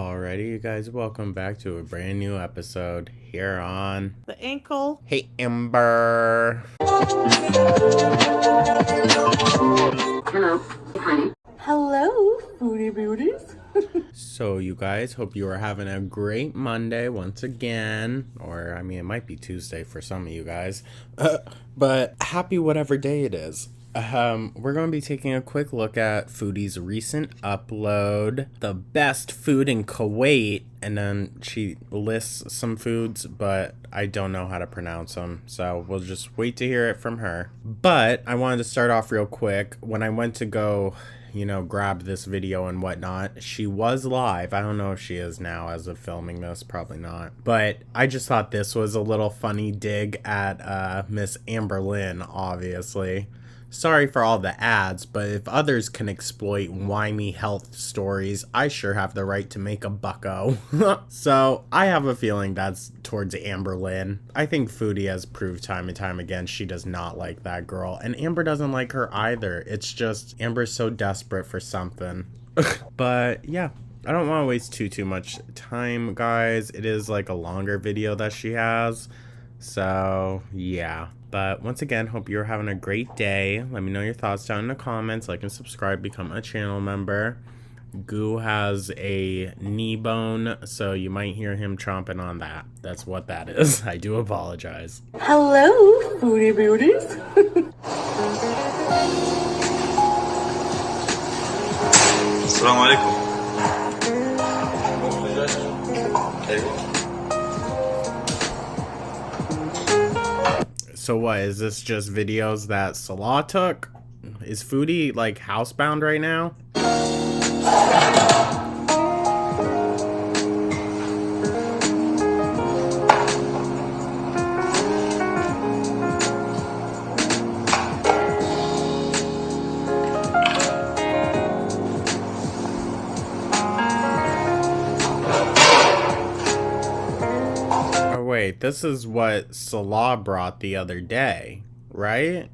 Alrighty, you guys, welcome back to a brand new episode here on The ankle. Hey Amber. Hello, foodie beauties. So you guys, hope you are having a great Monday once again. Or, I mean, it might be Tuesday for some of you guys. But happy whatever day it is. We're going to be taking a quick look at Foodie's recent upload, the best food in Kuwait, and then she lists some foods, but I don't know how to pronounce them, so we'll just wait to hear it from her. But I wanted to start off real quick. When I went to go, grab this video and whatnot, she was live. I don't know if she is now as of filming this, probably not. But I just thought this was a little funny dig at Miss Amberlynn, obviously. Sorry for all the ads, but if others can exploit whiny health stories, I sure have the right to make a bucko. So, I have a feeling that's towards Amberlynn. I think Foodie has proved time and time again she does not like that girl, and Amber doesn't like her either. It's just, Amber's so desperate for something. But, yeah. I don't want to waste too much time, guys. It is like a longer video that she has. So, yeah. But once again, hope you're having a great day. Let me know your thoughts down in the comments. Like and subscribe, become a channel member. Goo has a knee bone, so you might hear him chomping on that. That's what that is. I do apologize. Hello, foodie beauties. Assalamu alaikum. So what, is this just videos that Salah took? Is Foodie like housebound right now? Wait, this is what Salah brought the other day, right?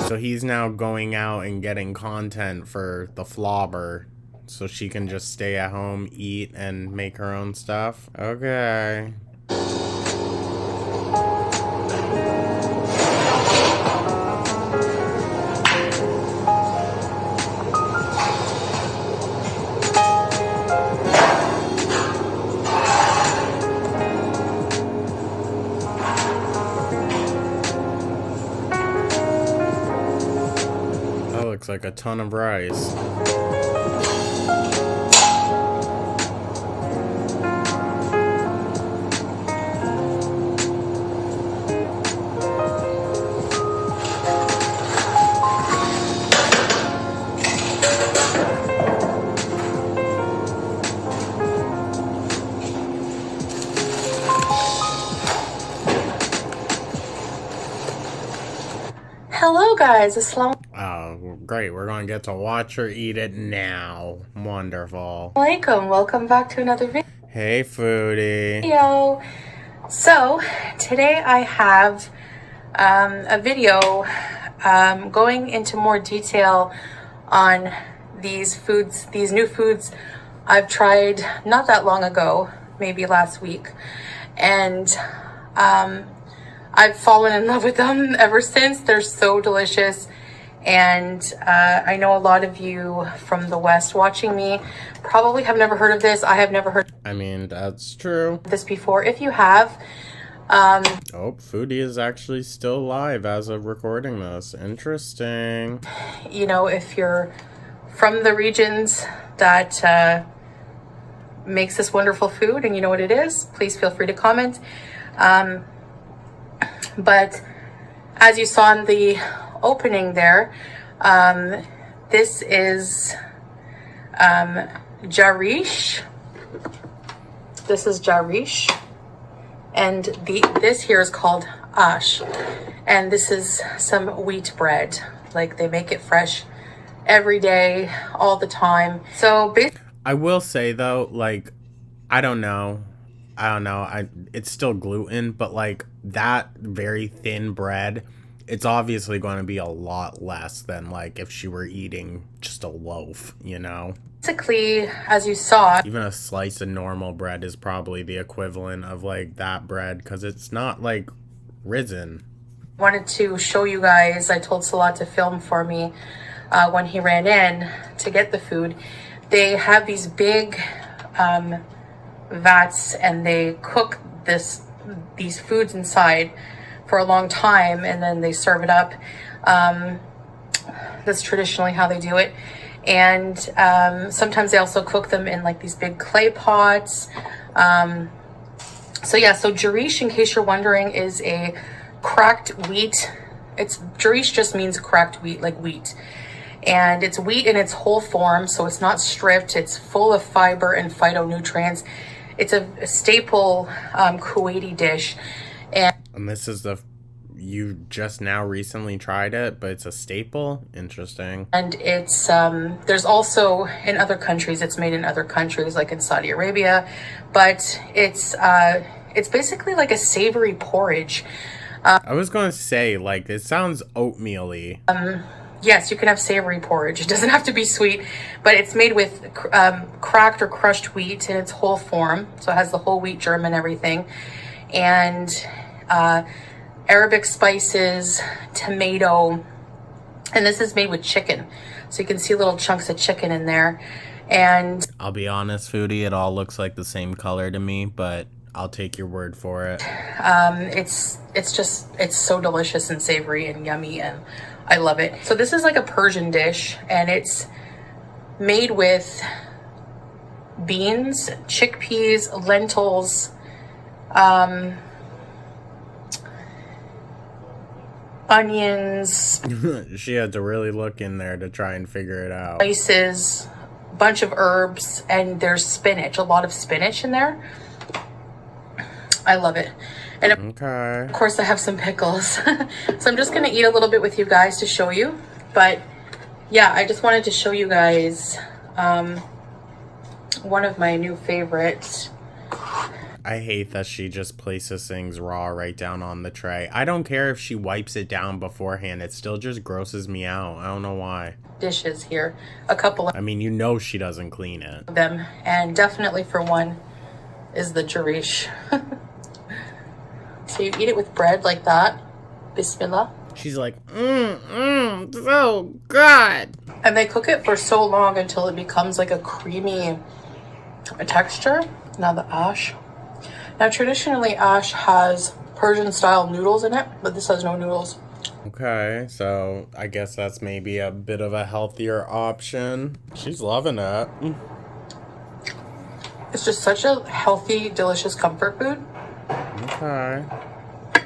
So he's now going out and getting content for the flobber so she can just stay at home, eat, and make her own stuff? Okay. Looks like a ton of rice. Hello, guys. Assalamu Oh, great. We're going to get to watch her eat it now. Wonderful. alaikum. Welcome back to another Hey, Foodie. video. So, today I have a video going into more detail on these foods, these new foods I've tried not that long ago, maybe last week. And I've fallen in love with them ever since. They're so delicious. And I know a lot of you from the West watching me probably have never heard of this. I have never heard I mean, that's true. of this before. If you have, Oh, Foodie is actually still live as of recording this. Interesting. if you're from the regions that makes this wonderful food and you know what it is, please feel free to comment. But as you saw in the opening there, this is jarish. This is jarish, and this here is called ash, and this is some wheat bread. Like, they make it fresh every day, all the time. So I will say though, like, I don't know. It's still gluten, but like that very thin bread, it's obviously going to be a lot less than like if she were eating just a loaf, Basically, as you saw, Even a slice of normal bread is probably the equivalent of like that bread because it's not like risen. wanted to show you guys, I told Salah to film for me when he ran in to get the food. They have these big vats and they cook these foods inside for a long time and then they serve it up. That's traditionally how they do it. And sometimes they also cook them in like these big clay pots. So jarish, in case you're wondering, is a cracked wheat. Jarish just means cracked wheat, like wheat. And it's wheat in its whole form, so it's not stripped. It's full of fiber and phytonutrients. It's a staple Kuwaiti dish. And this is you just now recently tried it, but it's a staple? Interesting. And it's, there's also in other countries, it's made in other countries, like in Saudi Arabia, but it's basically like a savory porridge. I was going to say, like, it sounds oatmeal-y. Yes, you can have savory porridge. It doesn't have to be sweet, but it's made with cracked or crushed wheat in its whole form. So it has the whole wheat germ and everything. And Arabic spices, tomato, and this is made with chicken. So you can see little chunks of chicken in there. And I'll be honest, Foodie, it all looks like the same color to me, but I'll take your word for it. it's so delicious and savory and yummy, and I love it. So this is like a Persian dish, and it's made with beans, chickpeas, lentils, onions, She had to really look in there to try and figure it out. spices, bunch of herbs, and there's spinach, a lot of spinach in there. I love it. And Okay. of course I have some pickles. So I'm just gonna eat a little bit with you guys to show you. But yeah, I just wanted to show you guys one of my new favorites. I hate that she just places things raw right down on the tray. I don't care if she wipes it down beforehand. It still just grosses me out. I don't know why. Dishes here. A couple of I mean, you know she doesn't clean it. them. And definitely for one is the jarish. So you eat it with bread like that. Bismillah. She's like, so good. And they cook it for so long until it becomes like a creamy texture. Now the ash. Now traditionally ash has Persian style noodles in it, but this has no noodles. Okay, so I guess that's maybe a bit of a healthier option. She's loving it. It's just such a healthy, delicious comfort food. Okay.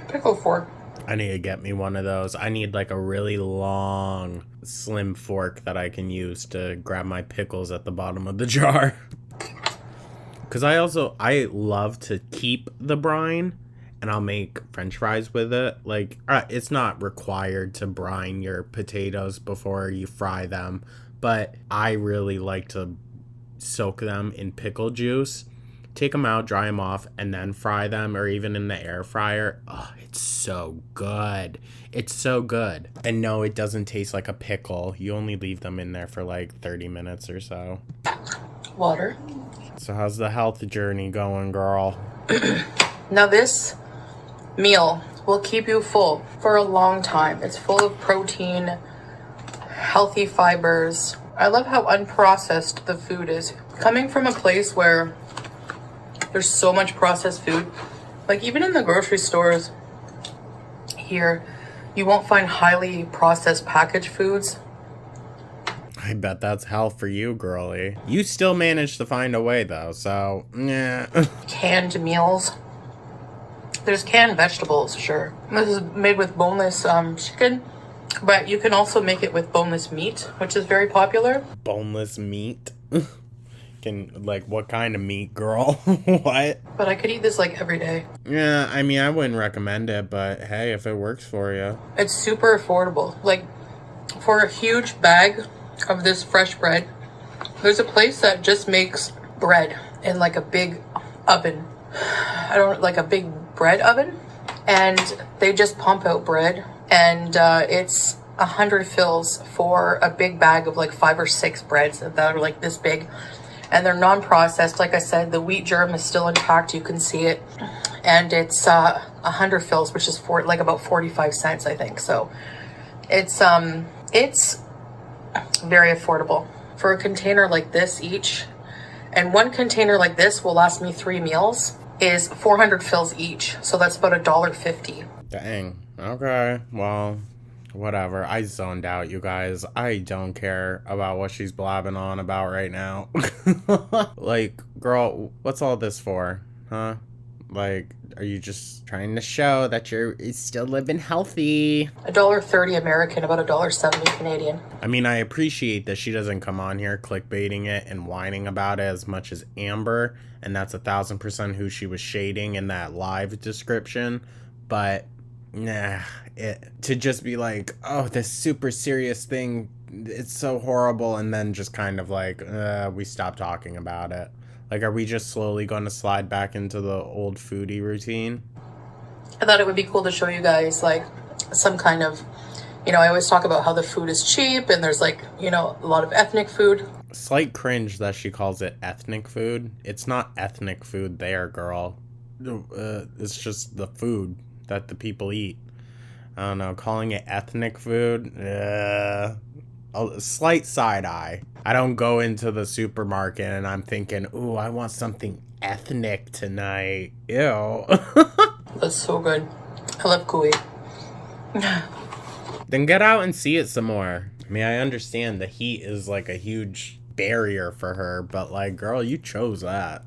Pickle fork. I need to get me one of those. I need like a really long, slim fork that I can use to grab my pickles at the bottom of the jar. Because I love to keep the brine, and I'll make french fries with it. Like, it's not required to brine your potatoes before you fry them, but I really like to soak them in pickle juice, take them out, dry them off, and then fry them, or even in the air fryer. Oh, it's so good. It's so good. And no, it doesn't taste like a pickle. You only leave them in there for like 30 minutes or so. Water. So how's the health journey going, girl? Now this meal will keep you full for a long time. It's full of protein, healthy fibers. I love how unprocessed the food is. Coming from a place where there's so much processed food, like even in the grocery stores here, you won't find highly processed packaged foods. I bet that's hell for you, girly. You still managed to find a way, though, so, yeah. Canned meals. There's canned vegetables, sure. This is made with boneless chicken, but you can also make it with boneless meat, which is very popular. Boneless meat? Like, what kind of meat, girl? What? But I could eat this like every day. Yeah, I mean, I wouldn't recommend it, but hey, if it works for you. It's super affordable. Like, for a huge bag of this fresh bread, there's a place that just makes bread in like a big oven. Like a big bread oven, and they just pump out bread, and it's 100 fills for a big bag of like 5 or 6 breads that are like this big, and they're non-processed. Like I said, the wheat germ is still intact, you can see it, and it's 100 fills, which is like about 45 cents, I think. So it's very affordable for a container like this each, and one container like this will last me 3 meals, is 400 fills each, so that's about $1.50. Dang. Okay, well, whatever. I zoned out, you guys. I don't care about what she's blabbing on about right now. Like, girl, what's all this for? Huh? Like, are you just trying to show that you're still living healthy? $1.30 American, about $1.70 Canadian. I mean, I appreciate that she doesn't come on here clickbaiting it and whining about it as much as Amber, and that's 1,000% who she was shading in that live description. But nah, to just be like, oh, this super serious thing, it's so horrible, and then just kind of like, we stop talking about it. Like, are we just slowly going to slide back into the old foodie routine? I thought it would be cool to show you guys like some kind of, I always talk about how the food is cheap and there's like, a lot of ethnic food. Slight cringe that she calls it ethnic food. It's not ethnic food there, girl. It's just the food that the people eat. I don't know, calling it ethnic food, a slight side eye. I don't go into the supermarket and I'm thinking, ooh, I want something ethnic tonight. Ew. That's so good. I love Kuwait. Then get out and see it some more. I mean, I understand the heat is like a huge barrier for her, but like, girl, you chose that.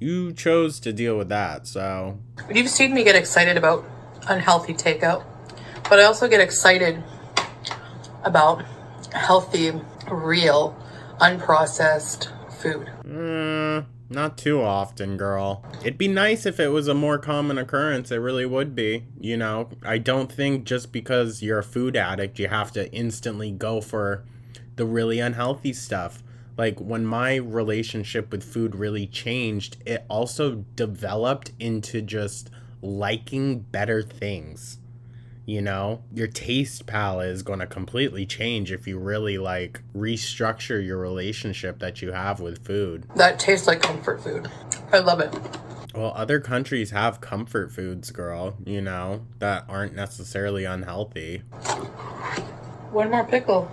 You chose to deal with that, so. You've seen me get excited about unhealthy takeout, but I also get excited about healthy, real, unprocessed food. Not too often, girl. It'd be nice if it was a more common occurrence. It really would be. I don't think just because you're a food addict, you have to instantly go for the really unhealthy stuff. Like, when my relationship with food really changed, it also developed into just liking better things. Your taste palette is going to completely change if you really like restructure your relationship that you have with food. That tastes like comfort food. I love it. Well, other countries have comfort foods, girl, that aren't necessarily unhealthy. One more pickle.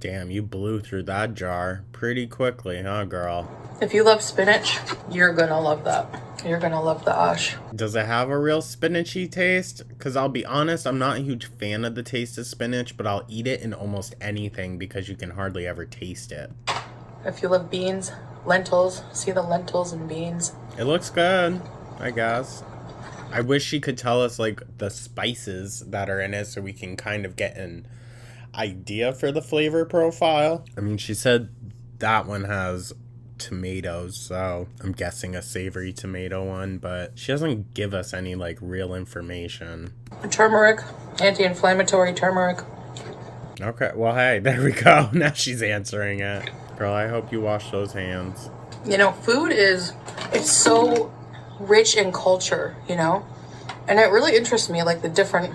Damn, you blew through that jar pretty quickly, huh, girl? If you love spinach, you're gonna love that. You're gonna love the ash. Does it have a real spinachy taste? Because I'll be honest, I'm not a huge fan of the taste of spinach, but I'll eat it in almost anything because you can hardly ever taste it. If you love beans, lentils, see the lentils and beans. It looks good, I guess. I wish she could tell us like the spices that are in it so we can kind of get an idea for the flavor profile. I mean, she said that one has tomatoes, so I'm guessing a savory tomato one, but she doesn't give us any like real information. Turmeric, anti-inflammatory turmeric. Okay, well, hey, there we go. Now she's answering it. Girl, I hope you wash those hands. Food it's so rich in culture, and it really interests me, like the different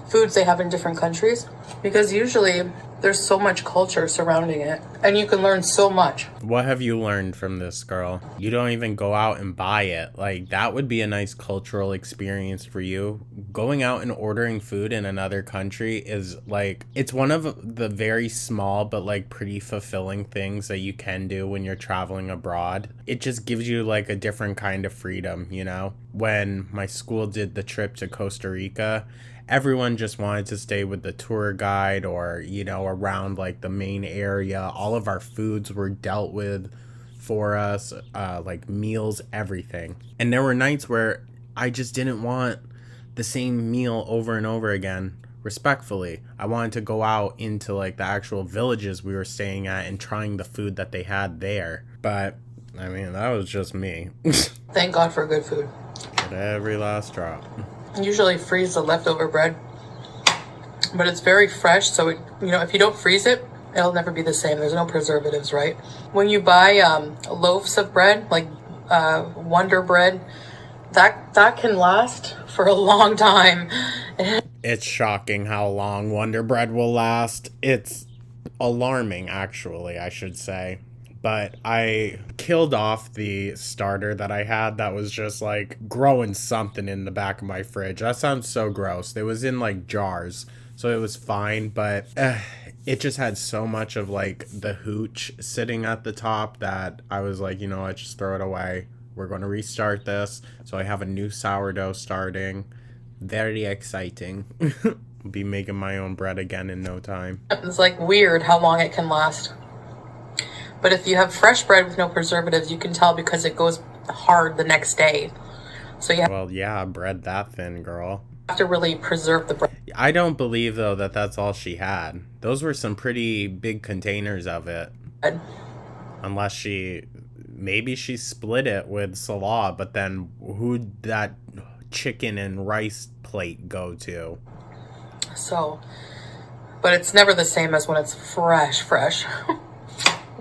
foods they have in different countries, because usually there's so much culture surrounding it and you can learn so much. What have you learned from this, girl? You don't even go out and buy it. Like, that would be a nice cultural experience for you. Going out and ordering food in another country is like, it's one of the very small but like pretty fulfilling things that you can do when you're traveling abroad. It just gives you like a different kind of freedom, When my school did the trip to Costa Rica, everyone just wanted to stay with the tour guide or, around like the main area. All of our foods were dealt with for us, like meals, everything. And there were nights where I just didn't want the same meal over and over again. Respectfully, I wanted to go out into like the actual villages we were staying at and trying the food that they had there. But I mean, that was just me. Thank God for good food. At every last drop. Usually freeze the leftover bread, but it's very fresh, so if you don't freeze it, it'll never be the same. There's no preservatives, right? When you buy loaves of bread, like Wonder Bread, that can last for a long time. It's shocking how long Wonder Bread will last. It's alarming, actually, I should say. But I killed off the starter that I had that was just like growing something in the back of my fridge. That sounds so gross. It was in like jars, so it was fine, but it just had so much of like the hooch sitting at the top that I was like, you know what, just throw it away. We're going to restart this. So I have a new sourdough starting. Very exciting. Be making my own bread again in no time. It's like weird how long it can last. But if you have fresh bread with no preservatives, you can tell because it goes hard the next day. So you Well, yeah, bread that thin, girl. have to really preserve the bread. I don't believe, though, that that's all she had. Those were some pretty big containers of it. Unless maybe she split it with Salah, but then who'd that chicken and rice plate go to? So, but it's never the same as when it's fresh,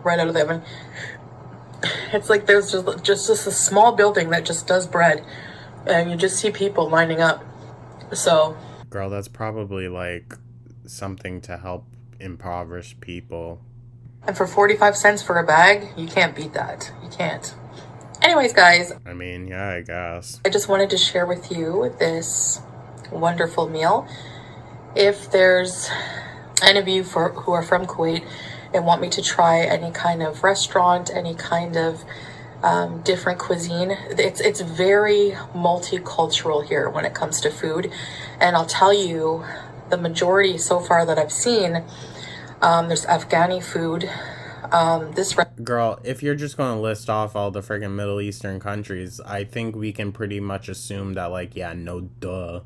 right out of the oven. It's like there's just a small building that just does bread, and you just see people lining up. So, girl, that's probably like something to help impoverished people. And for 45 cents for a bag, you can't beat that. You can't. Anyways, guys. I mean, yeah, I guess. I just wanted to share with you this wonderful meal. If there's any of you who are from Kuwait and want me to try any kind of restaurant, any kind of different cuisine, it's very multicultural here when it comes to food. And I'll tell you, the majority so far that I've seen, there's Afghani food. Girl, if you're just going to list off all the friggin' Middle Eastern countries, I think we can pretty much assume that, like, yeah, no duh.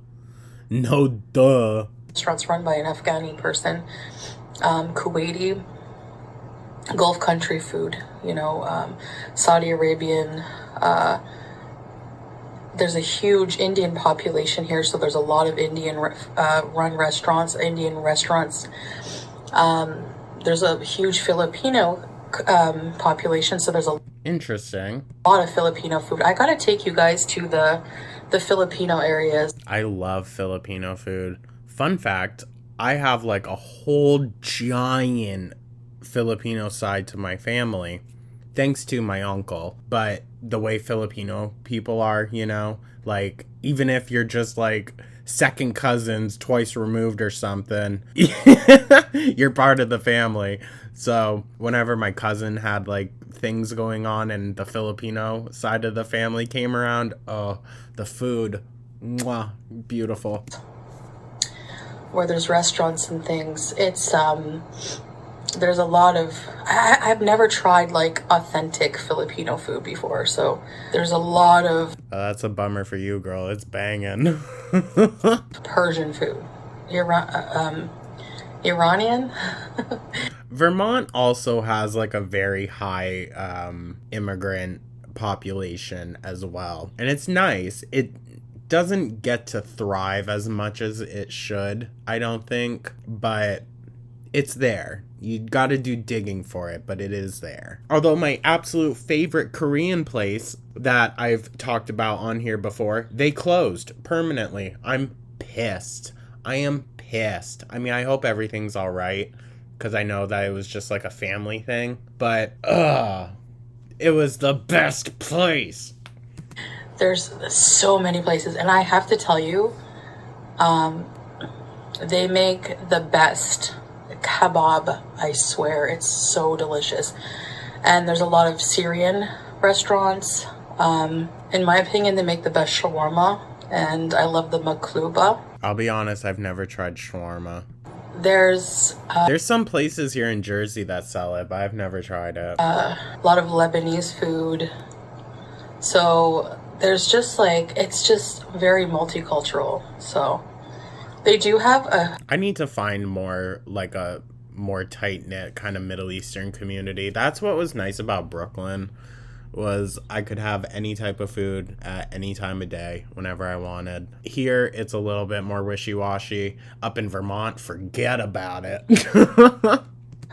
Restaurants run by an Afghani person. Kuwaiti, Gulf country food, Saudi Arabian. There's a huge Indian population here, so there's a lot of Indian run restaurants, Indian restaurants. There's a huge Filipino population, so there's a interesting lot of Filipino food. I gotta take you guys to the Filipino areas. I love Filipino food. Fun fact, I have like a whole giant Filipino side to my family, thanks to my uncle. But the way Filipino people are, like, even if you're just like second cousins twice removed or something, you're part of the family. So whenever my cousin had like things going on and the Filipino side of the family came around, oh, the food, mwah, beautiful. Where there's restaurants and things, it's there's a lot of I've never tried like authentic Filipino food before, so there's a lot of that's a bummer for you, girl. It's banging. Persian food, Iranian. Vermont also has like a very high immigrant population as well, and it's nice. It doesn't get to thrive as much as it should, I don't think, but it's there. You gotta do digging for it, but it is there. Although my absolute favorite Korean place that I've talked about on here before, they closed permanently. I'm pissed. I am pissed. I mean, I hope everything's all right, because I know that it was just like a family thing, but it was the best place. There's so many places, and I have to tell you, they make the best kebab. I swear, it's so delicious. And there's a lot of Syrian restaurants. In my opinion, they make the best shawarma, and I love the makluba. I'll be honest, I've never tried shawarma. There's some places here in Jersey that sell it, but I've never tried it. A lot of Lebanese food. So there's just like, it's just very multicultural. So they do have I need to find more, like a more tight-knit kind of Middle Eastern community. That's what was nice about Brooklyn, was I could have any type of food at any time of day, whenever I wanted. Here, it's a little bit more wishy-washy. Up in Vermont, forget about it.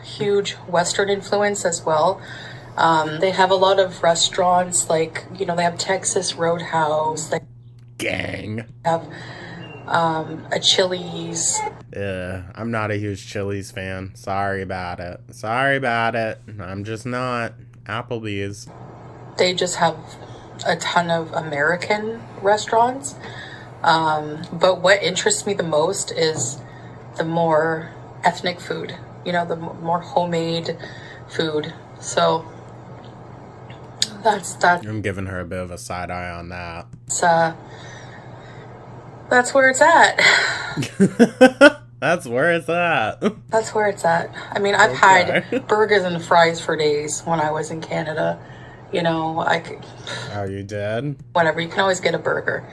Huge Western influence as well. They have a lot of restaurants, like, they have Texas Roadhouse. They Gang. have a Chili's. I'm not a huge Chili's fan. Sorry about it. Sorry about it. I'm just not. Applebee's. They just have a ton of American restaurants. But what interests me the most is the more ethnic food, the more homemade food. So that's I'm giving her a bit of a side eye on that. That's where it's at. That's where it's at. That's where it's at. I mean, I've had burgers and fries for days when I was in Canada. I could. Oh, you did? Whatever. You can always get a burger,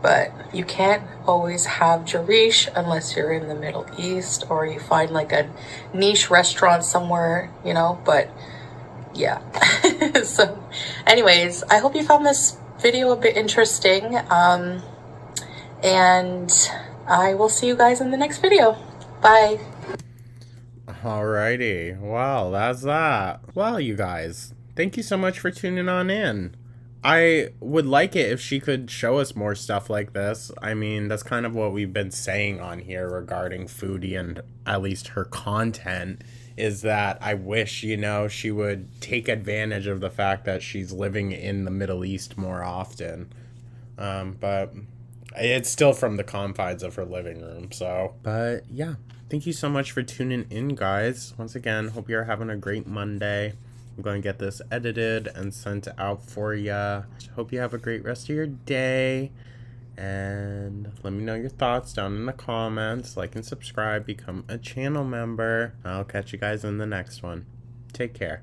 but you can't always have Jarish unless you're in the Middle East or you find like a niche restaurant somewhere. But yeah. So, anyways, I hope you found this video a bit interesting. And I will see you guys in the next video. Bye. Alrighty. Well, that's that. Well, you guys, thank you so much for tuning on in. I would like it if she could show us more stuff like this. I mean, that's kind of what we've been saying on here regarding Foodie and at least her content, is that I wish, she would take advantage of the fact that she's living in the Middle East more often. But it's still from the confines of her living room, so. But yeah, thank you so much for tuning in, guys. Once again, hope you're having a great Monday. I'm going to get this edited and sent out for you. Hope you have a great rest of your day. And let me know your thoughts down in the comments. Like and subscribe, become a channel member. I'll catch you guys in the next one. Take care.